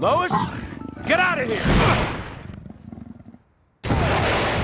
Lois, get out of here!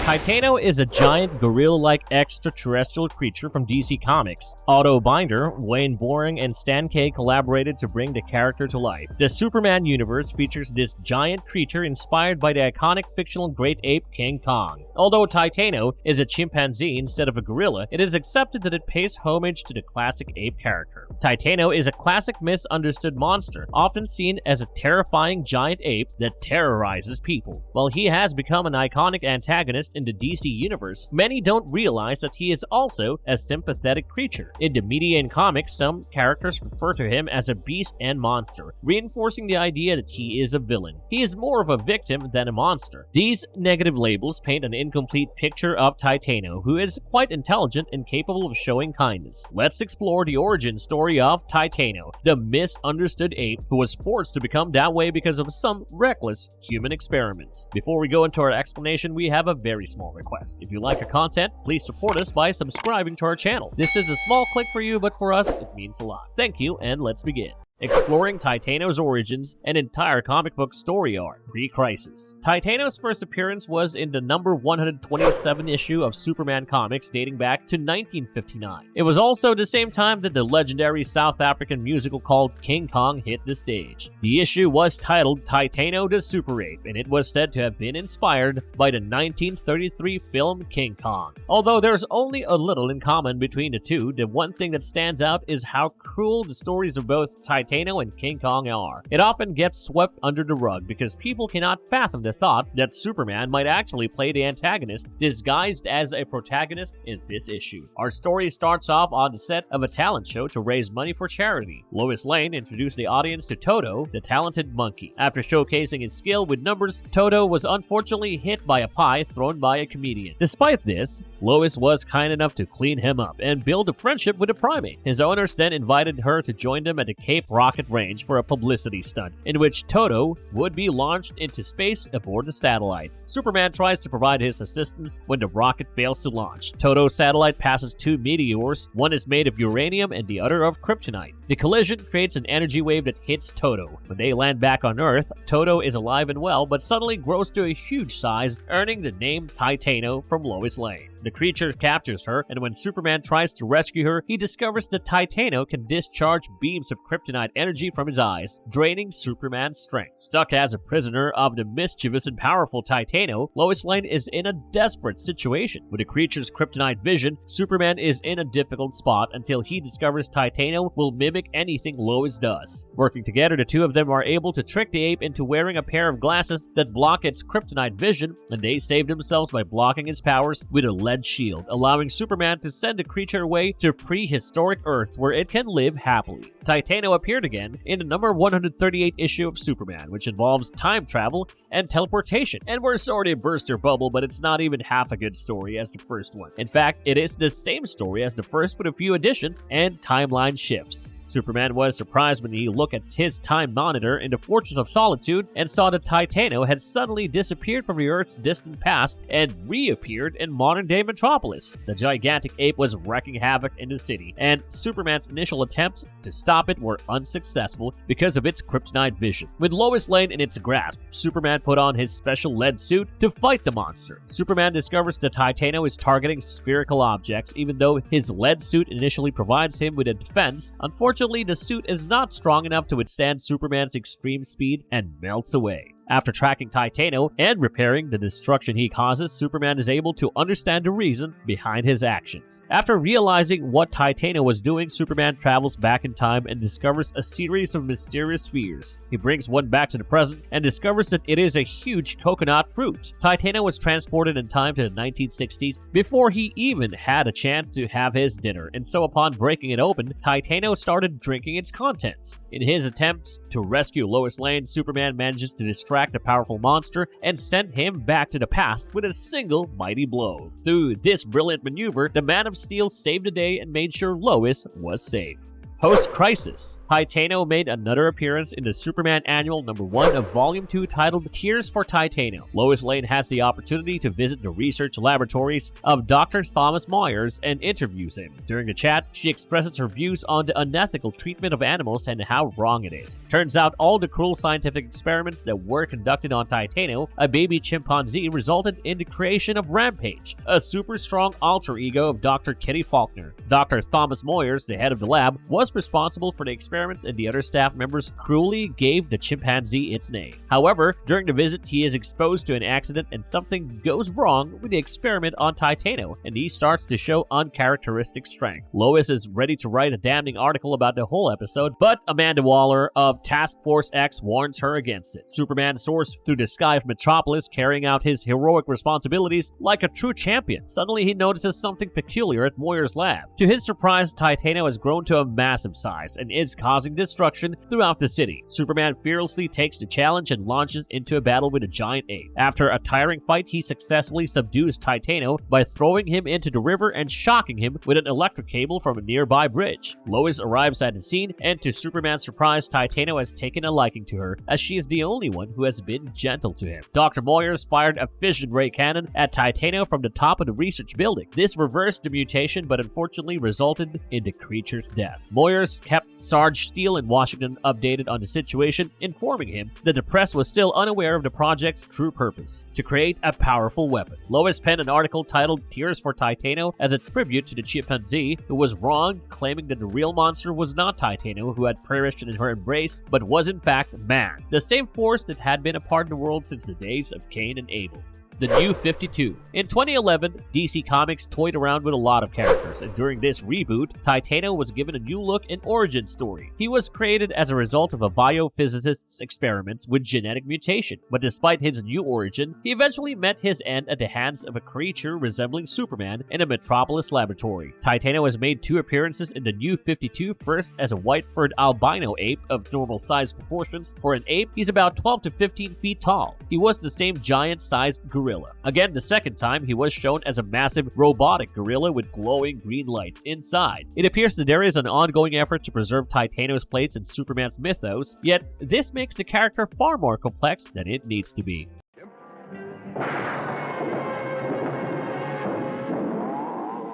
Titano is a giant gorilla-like extraterrestrial creature from DC Comics. Otto Binder, Wayne Boring, and Stan K collaborated to bring the character to life. The Superman universe features this giant creature inspired by the iconic fictional great ape King Kong. Although Titano is a chimpanzee instead of a gorilla, it is accepted that it pays homage to the classic ape character. Titano is a classic misunderstood monster, often seen as a terrifying giant ape that terrorizes people. While he has become an iconic antagonist in the DC universe, many don't realize that he is also a sympathetic creature. In the media and comics, some characters refer to him as a beast and monster, reinforcing the idea that he is a villain. He is more of a victim than a monster. These negative labels paint an incomplete picture of Titano, who is quite intelligent and capable of showing kindness. Let's explore the origin story of Titano, the misunderstood ape who was forced to become that way because of some reckless human experiments. Before we go into our explanation, we have a very small request. If you like our content, please support us by subscribing to our channel. This is a small click for you, but for us, it means a lot. Thank you, and let's begin. Exploring Titano's origins, an entire comic book story arc, pre-Crisis. Titano's first appearance was in the number 127 issue of Superman comics dating back to 1959. It was also the same time that the legendary South African musical called King Kong hit the stage. The issue was titled Titano the Super Ape, and it was said to have been inspired by the 1933 film King Kong. Although there's only a little in common between the two, the one thing that stands out is how cruel the stories of both Titano and King Kong are. It often gets swept under the rug because people cannot fathom the thought that Superman might actually play the antagonist disguised as a protagonist in this issue. Our story starts off on the set of a talent show to raise money for charity. Lois Lane introduced the audience to Toto, the talented monkey. After showcasing his skill with numbers, Toto was unfortunately hit by a pie thrown by a comedian. Despite this, Lois was kind enough to clean him up and build a friendship with the primate. His owners then invited her to join them at the Cape Rocket Range for a publicity stunt, in which Toto would be launched into space aboard the satellite. Superman tries to provide his assistance when the rocket fails to launch. Toto's satellite passes two meteors, one is made of uranium and the other of kryptonite. The collision creates an energy wave that hits Toto. When they land back on Earth, Toto is alive and well, but suddenly grows to a huge size, earning the name Titano from Lois Lane. The creature captures her, and when Superman tries to rescue her, he discovers that Titano can discharge beams of kryptonite energy from his eyes, draining Superman's strength. Stuck as a prisoner of the mischievous and powerful Titano, Lois Lane is in a desperate situation. With the creature's kryptonite vision, Superman is in a difficult spot until he discovers Titano will mimic anything Lois does. Working together, the two of them are able to trick the ape into wearing a pair of glasses that block its kryptonite vision, and they save themselves by blocking its powers with a lead shield, allowing Superman to send the creature away to prehistoric Earth where it can live happily. Titano appeared again in the number 138 issue of Superman, which involves time travel and teleportation. And we're sorry to burst your bubble, but it's not even half a good story as the first one. In fact, it is the same story as the first with a few additions and timeline shifts. Superman was surprised when he looked at his time monitor in the Fortress of Solitude and saw that Titano had suddenly disappeared from the Earth's distant past and reappeared in modern-day Metropolis. The gigantic ape was wreaking havoc in the city, and Superman's initial attempts to stop it were unsuccessful because of its kryptonite vision. With Lois Lane in its grasp, Superman put on his special lead suit to fight the monster. Superman discovers that Titano is targeting spherical objects, even though his lead suit initially provides him with a defense. Unfortunately, the suit is not strong enough to withstand Superman's extreme speed and melts away. After tracking Titano and repairing the destruction he causes, Superman is able to understand the reason behind his actions. After realizing what Titano was doing, Superman travels back in time and discovers a series of mysterious spheres. He brings one back to the present and discovers that it is a huge coconut fruit. Titano was transported in time to the 1960s before he even had a chance to have his dinner, and so upon breaking it open, Titano started drinking its contents. In his attempts to rescue Lois Lane, Superman manages to distract a powerful monster and send him back to the past with a single mighty blow. Through this brilliant maneuver, the Man of Steel saved the day and made sure Lois was safe. Post-Crisis, Titano made another appearance in the Superman Annual #1 of Volume 2 titled Tears for Titano. Lois Lane has the opportunity to visit the research laboratories of Dr. Thomas Myers and interviews him. During the chat, she expresses her views on the unethical treatment of animals and how wrong it is. Turns out all the cruel scientific experiments that were conducted on Titano, a baby chimpanzee, resulted in the creation of Rampage, a super strong alter ego of Dr. Kitty Faulkner. Dr. Thomas Moyers, the head of the lab, was responsible for the experiments, and the other staff members cruelly gave the chimpanzee its name. However, during the visit, he is exposed to an accident and something goes wrong with the experiment on Titano, and he starts to show uncharacteristic strength. Lois is ready to write a damning article about the whole episode, but Amanda Waller of Task Force X warns her against it. Superman soars through the sky of Metropolis, carrying out his heroic responsibilities like a true champion. Suddenly, he notices something peculiar at Moyer's lab. To his surprise, Titano has grown to a massive size and is causing destruction throughout the city. Superman fearlessly takes the challenge and launches into a battle with a giant ape. After a tiring fight, he successfully subdues Titano by throwing him into the river and shocking him with an electric cable from a nearby bridge. Lois arrives at the scene, and to Superman's surprise, Titano has taken a liking to her, as she is the only one who has been gentle to him. Dr. Moyers fired a fission ray cannon at Titano from the top of the research building. This reversed the mutation, but unfortunately resulted in the creature's death. Moyers kept Sarge Steele in Washington updated on the situation, informing him that the press was still unaware of the project's true purpose: to create a powerful weapon. Lois penned an article titled Tears for Titano as a tribute to the chimpanzee, who was wrong, claiming that the real monster was not Titano, who had perished in her embrace, but was in fact man, the same force that had been a part of the world since the days of Cain and Abel. The New 52. In 2011, DC Comics toyed around with a lot of characters, and during this reboot, Titano was given a new look and origin story. He was created as a result of a biophysicist's experiments with genetic mutation, but despite his new origin, he eventually met his end at the hands of a creature resembling Superman in a Metropolis laboratory. Titano has made 2 appearances in the New 52, first as a white-furred albino ape of normal size proportions. For an ape, he's about 12 to 15 feet tall. He was the same giant-sized gorilla. Again, the second time, he was shown as a massive robotic gorilla with glowing green lights inside. It appears that there is an ongoing effort to preserve Titano's place in Superman's mythos, yet this makes the character far more complex than it needs to be.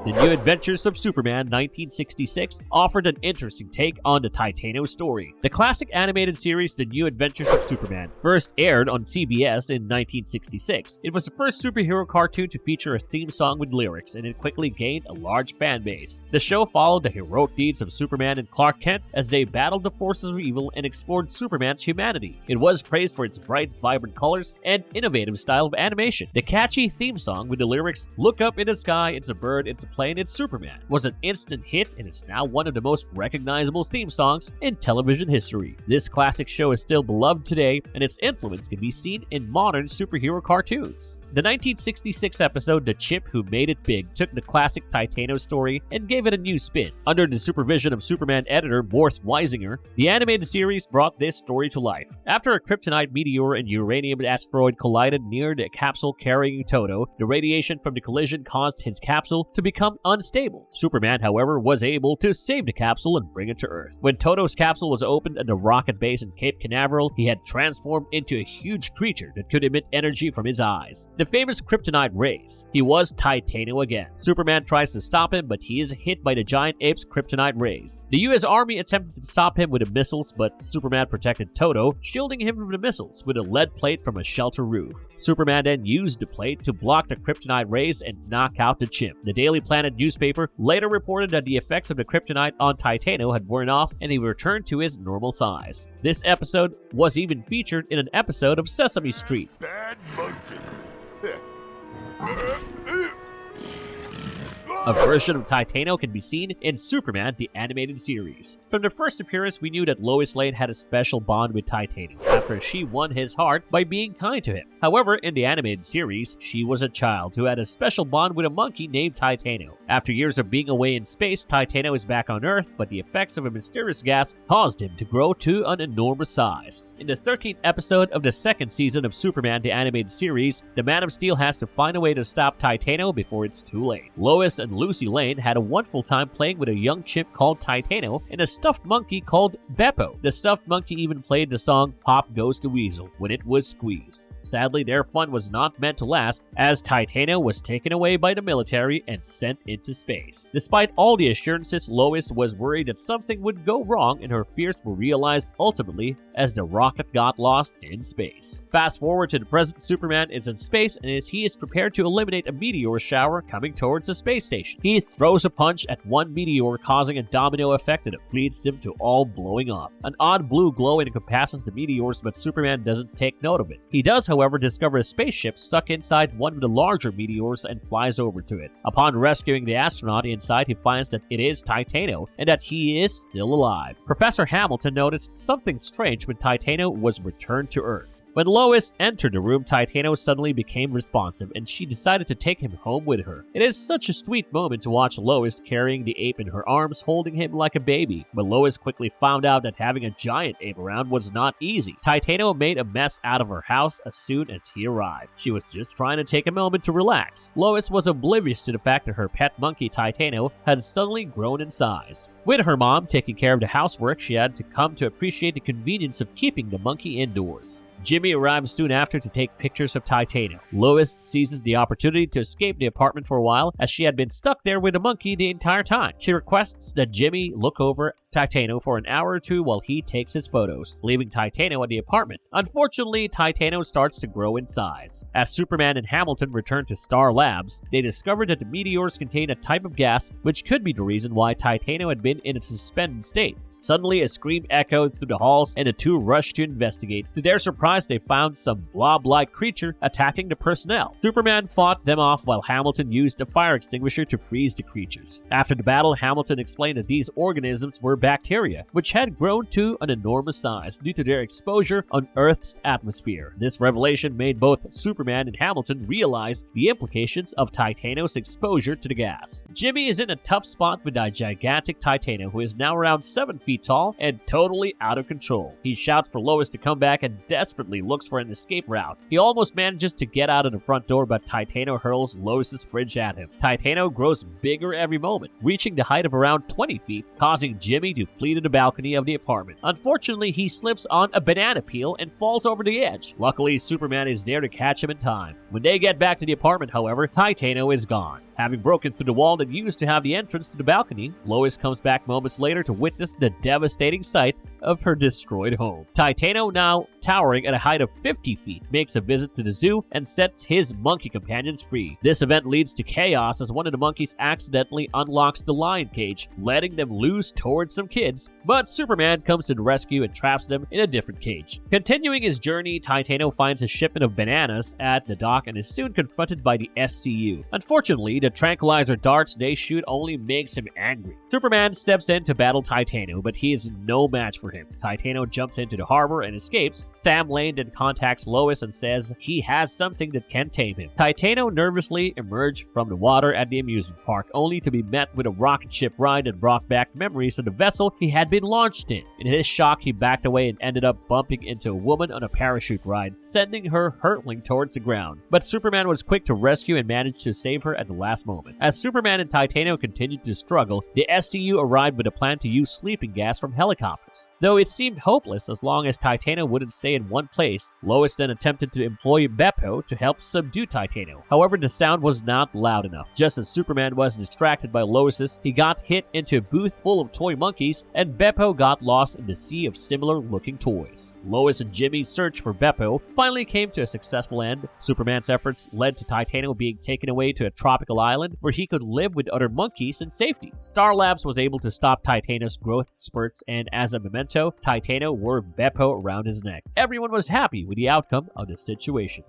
The New Adventures of Superman 1966 offered an interesting take on the Titano story. The classic animated series The New Adventures of Superman first aired on CBS in 1966. It was the first superhero cartoon to feature a theme song with lyrics, and it quickly gained a large fan base. The show followed the heroic deeds of Superman and Clark Kent as they battled the forces of evil and explored Superman's humanity. It was praised for its bright, vibrant colors and innovative style of animation. The catchy theme song with the lyrics, "Look up in the sky, it's a bird, it's a plane, it's Superman," was an instant hit and is now one of the most recognizable theme songs in television history. This classic show is still beloved today, and its influence can be seen in modern superhero cartoons. The 1966 episode The Chip Who Made It Big took the classic Titano story and gave it a new spin. Under the supervision of Superman editor Mort Weisinger, the animated series brought this story to life. After a Kryptonite meteor and uranium asteroid collided near the capsule carrying Toto, the radiation from the collision caused his capsule to become unstable. Superman, however, was able to save the capsule and bring it to Earth. When Toto's capsule was opened at the rocket base in Cape Canaveral, he had transformed into a huge creature that could emit energy from his eyes, the famous Kryptonite rays. He was Titano again. Superman tries to stop him, but he is hit by the giant ape's Kryptonite rays. The U.S. Army attempted to stop him with the missiles, but Superman protected Toto, shielding him from the missiles with a lead plate from a shelter roof. Superman then used the plate to block the Kryptonite rays and knock out the chimp. The Daily Planet newspaper later reported that the effects of the kryptonite on Titano had worn off and he returned to his normal size. This episode was even featured in an episode of Sesame Street. Bad monkey. A version of Titano can be seen in Superman the Animated Series. From the first appearance, we knew that Lois Lane had a special bond with Titano after she won his heart by being kind to him. However, in the animated series, she was a child who had a special bond with a monkey named Titano. After years of being away in space, Titano is back on Earth, but the effects of a mysterious gas caused him to grow to an enormous size. In the 13th episode of the second season of Superman the Animated Series, the Man of Steel has to find a way to stop Titano before it's too late. Lois and Lucy Lane had a wonderful time playing with a young chimp called Titano and a stuffed monkey called Beppo. The stuffed monkey even played the song Pop Goes the Weasel when it was squeezed. Sadly, their fun was not meant to last, as Titano was taken away by the military and sent into space. Despite all the assurances, Lois was worried that something would go wrong, and her fears were realized ultimately as the rocket got lost in space. Fast forward to the present, Superman is in space, and he is prepared to eliminate a meteor shower coming towards the space station. He throws a punch at one meteor, causing a domino effect that leads them to all blowing up. An odd blue glow incapacitates the meteors, but Superman doesn't take note of it. He does, however, discover a spaceship stuck inside one of the larger meteors and flies over to it. Upon rescuing the astronaut inside, he finds that it is Titano and that he is still alive. Professor Hamilton noticed something strange when Titano was returned to Earth. When Lois entered the room, Titano suddenly became responsive, and she decided to take him home with her. It is such a sweet moment to watch Lois carrying the ape in her arms, holding him like a baby. But Lois quickly found out that having a giant ape around was not easy. Titano made a mess out of her house as soon as he arrived. She was just trying to take a moment to relax. Lois was oblivious to the fact that her pet monkey Titano had suddenly grown in size. With her mom taking care of the housework, she had to come to appreciate the convenience of keeping the monkey indoors. Jimmy arrives soon after to take pictures of Titano. Lois seizes the opportunity to escape the apartment for a while, as she had been stuck there with the monkey the entire time. She requests that Jimmy look over Titano for an hour or two while he takes his photos, leaving Titano at the apartment. Unfortunately, Titano starts to grow in size. As Superman and Hamilton return to Star Labs, they discover that the meteors contain a type of gas which could be the reason why Titano had been in a suspended state. Suddenly, a scream echoed through the halls, and the two rushed to investigate. To their surprise, they found some blob-like creature attacking the personnel. Superman fought them off while Hamilton used a fire extinguisher to freeze the creatures. After the battle, Hamilton explained that these organisms were bacteria, which had grown to an enormous size due to their exposure on Earth's atmosphere. This revelation made both Superman and Hamilton realize the implications of Titanos' exposure to the gas. Jimmy is in a tough spot with a gigantic Titano, who is now around 7 feet tall and totally out of control. He shouts for Lois to come back and desperately looks for an escape route. He almost manages to get out of the front door, but Titano hurls Lois's fridge at him. Titano grows bigger every moment, reaching the height of around 20 feet, causing Jimmy to flee to the balcony of the apartment. Unfortunately, he slips on a banana peel and falls over the edge. Luckily, Superman is there to catch him in time. When they get back to the apartment, however, Titano is gone. Having broken through the wall that used to have the entrance to the balcony, Lois comes back moments later to witness the devastating sight of her destroyed home. Titano, now towering at a height of 50 feet, makes a visit to the zoo and sets his monkey companions free. This event leads to chaos as one of the monkeys accidentally unlocks the lion cage, letting them loose towards some kids, but Superman comes to the rescue and traps them in a different cage. Continuing his journey, Titano finds a shipment of bananas at the dock and is soon confronted by the SCU. Unfortunately, the tranquilizer darts they shoot only makes him angry. Superman steps in to battle Titano, but he is no match for him. Titano jumps into the harbor and escapes. Sam Lane then contacts Lois and says he has something that can tame him. Titano nervously emerged from the water at the amusement park, only to be met with a rocket ship ride that brought back memories of the vessel he had been launched in. In his shock, he backed away and ended up bumping into a woman on a parachute ride, sending her hurtling towards the ground. But Superman was quick to rescue and managed to save her at the last moment. As Superman and Titano continued to struggle, the SCU arrived with a plan to use sleeping gas from helicopters. Though it seemed hopeless as long as Titano wouldn't stay in one place, Lois then attempted to employ Beppo to help subdue Titano. However, the sound was not loud enough. Just as Superman was distracted by Lois's, he got hit into a booth full of toy monkeys, and Beppo got lost in the sea of similar-looking toys. Lois and Jimmy's search for Beppo finally came to a successful end. Superman's efforts led to Titano being taken away to a tropical island where he could live with other monkeys in safety. Star Labs was able to stop Titano's growth spurts, and as a memento, Titano wore Beppo around his neck. Everyone was happy with the outcome of the situation.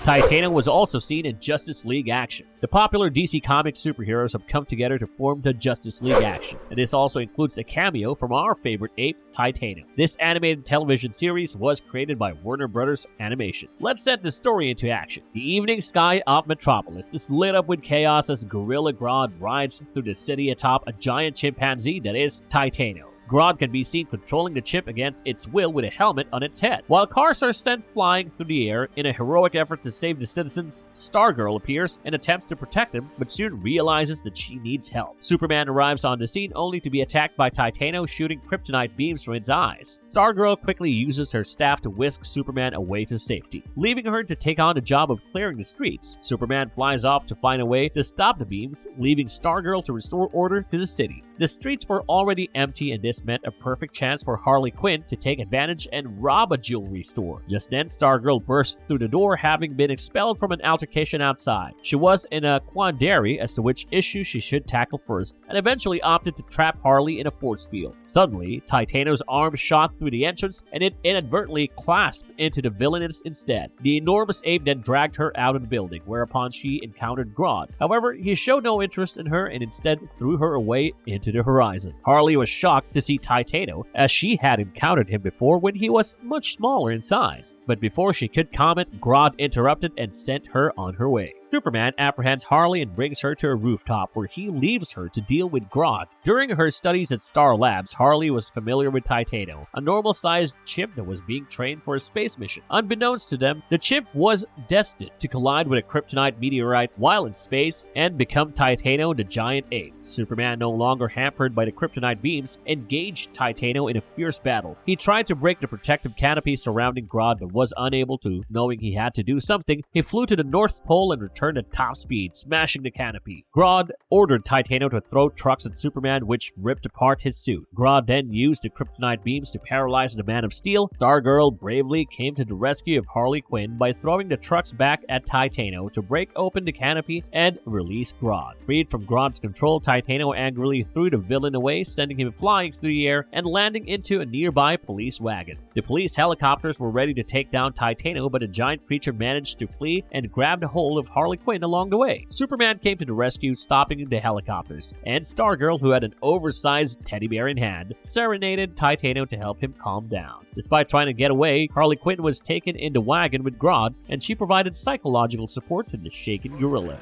Titano was also seen in Justice League action. The popular DC Comics superheroes have come together to form the Justice League action, and this also includes a cameo from our favorite ape, Titano. This animated television series was created by Warner Brothers Animation. Let's set the story into action. The evening sky of Metropolis is lit up with chaos as Gorilla Grodd rides through the city atop a giant chimpanzee that is Titano. Grodd can be seen controlling the chip against its will with a helmet on its head. While cars are sent flying through the air in a heroic effort to save the citizens, Stargirl appears and attempts to protect them, but soon realizes that she needs help. Superman arrives on the scene only to be attacked by Titano shooting kryptonite beams from its eyes. Stargirl quickly uses her staff to whisk Superman away to safety, leaving her to take on the job of clearing the streets. Superman flies off to find a way to stop the beams, leaving Stargirl to restore order to the city. The streets were already empty, and this meant a perfect chance for Harley Quinn to take advantage and rob a jewelry store. Just then, Stargirl burst through the door, having been expelled from an altercation outside. She was in a quandary as to which issue she should tackle first, and eventually opted to trap Harley in a force field. Suddenly, Titano's arm shot through the entrance, and it inadvertently clasped into the villainess instead. The enormous ape then dragged her out of the building, whereupon she encountered Grodd. However, he showed no interest in her and instead threw her away into the horizon. Harley was shocked to see Titano, as she had encountered him before when he was much smaller in size. But before she could comment, Grodd interrupted and sent her on her way. Superman apprehends Harley and brings her to a rooftop where he leaves her to deal with Grodd. During her studies at Star Labs, Harley was familiar with Titano, a normal-sized chimp that was being trained for a space mission. Unbeknownst to them, the chimp was destined to collide with a kryptonite meteorite while in space and become Titano the giant ape. Superman, no longer hampered by the kryptonite beams, engaged Titano in a fierce battle. He tried to break the protective canopy surrounding Grodd but was unable to. Knowing he had to do something, he flew to the North Pole and returned at top speed, smashing the canopy. Grodd ordered Titano to throw trucks at Superman, which ripped apart his suit. Grodd then used the kryptonite beams to paralyze the Man of Steel. Stargirl bravely came to the rescue of Harley Quinn by throwing the trucks back at Titano to break open the canopy and release Grodd. Freed from Grodd's control, Titano angrily threw the villain away, sending him flying through the air and landing into a nearby police wagon. The police helicopters were ready to take down Titano, but a giant creature managed to flee and grabbed a hold of Harley Quinn along the way. Superman came to the rescue, stopping the helicopters, and Stargirl, who had an oversized teddy bear in hand, serenaded Titano to help him calm down. Despite trying to get away, Harley Quinn was taken in the wagon with Grodd, and she provided psychological support to the shaken gorilla.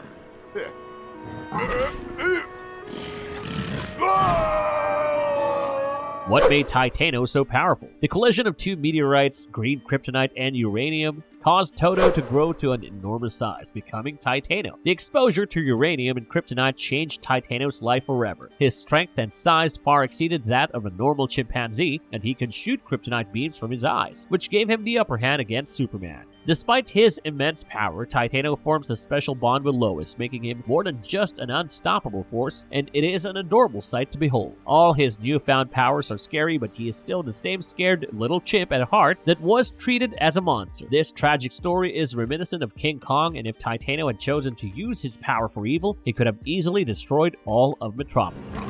What made Titano so powerful? The collision of two meteorites, green kryptonite and uranium, caused Toto to grow to an enormous size, becoming Titano. The exposure to uranium and kryptonite changed Titano's life forever. His strength and size far exceeded that of a normal chimpanzee, and he could shoot kryptonite beams from his eyes, which gave him the upper hand against Superman. Despite his immense power, Titano forms a special bond with Lois, making him more than just an unstoppable force, and it is an adorable sight to behold. All his newfound powers are scary, but he is still the same scared little chimp at heart that was treated as a monster. This tragic story is reminiscent of King Kong, and if Titano had chosen to use his power for evil, he could have easily destroyed all of Metropolis.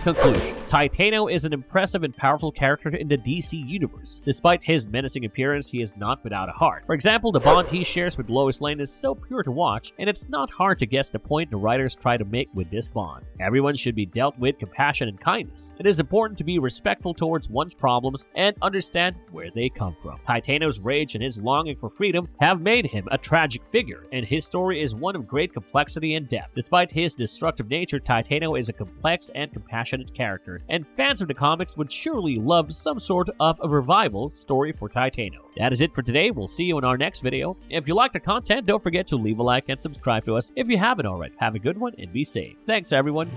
Conclusion. Titano is an impressive and powerful character in the DC universe. Despite his menacing appearance, he is not without a heart. For example, the bond he shares with Lois Lane is so pure to watch, and it's not hard to guess the point the writers try to make with this bond. Everyone should be dealt with compassion and kindness. It is important to be respectful towards one's problems and understand where they come from. Titano's rage and his longing for freedom have made him a tragic figure, and his story is one of great complexity and depth. Despite his destructive nature, Titano is a complex and compassionate character, and fans of the comics would surely love some sort of a revival story for Titano. That is it for today. We'll see you in our next video. If you like the content, don't forget to leave a like and subscribe to us if you haven't already. Have a good one and be safe. Thanks, everyone.